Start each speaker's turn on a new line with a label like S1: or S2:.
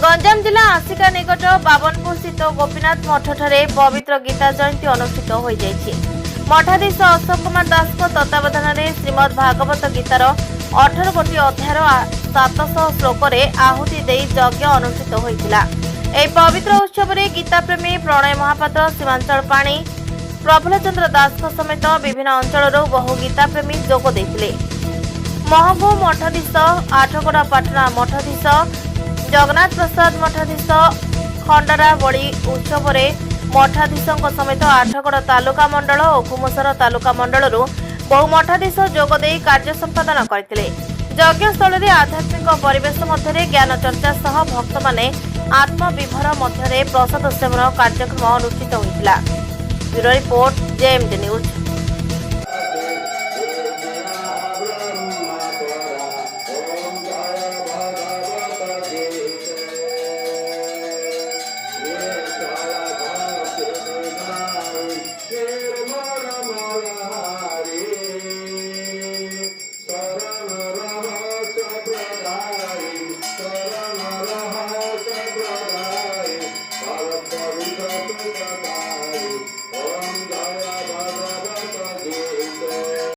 S1: गंजाम जिला आसिका निकट बावनपुर स्थित गोपीनाथ मठठारे पवित्र गीता जयंती अनुष्ठित हो जाइछि। मठाधीश अशोक कुमार दास तत्वावधान में श्रीमद भागवत गीतार 18 गोटी अध्यायर 700 श्लोक आहुति दे यज्ञ अनुष्ठित होइतिला। एही पवित्र उत्सव में गीता प्रेमी प्रणय महापात्र सीमांचल पाणी प्रफुल्ल चंद्र दास समेत विभिन्न अंचल बहु गीता प्रेमी जोग देथिले। महबू मठाधीश आठगड़ा पाटना मठाधीश जगन्नाथ प्रसाद मठाधीश खंडरा बड़ी उत्सव मठाधीशों समेत आठगड़ तालुका मंडल और कुमुसर तालुका मंडल बहु मठाधीश जोगदे कार्य संपादन करते। यज्ञस्थल में आध्यात्मिक परिवेश मध्य ज्ञान चर्चा सह भक्त माने आत्मविभर मध्य प्रसाद सेवन कार्यक्रम अनुष्ठित होता। Bureau report JMD news.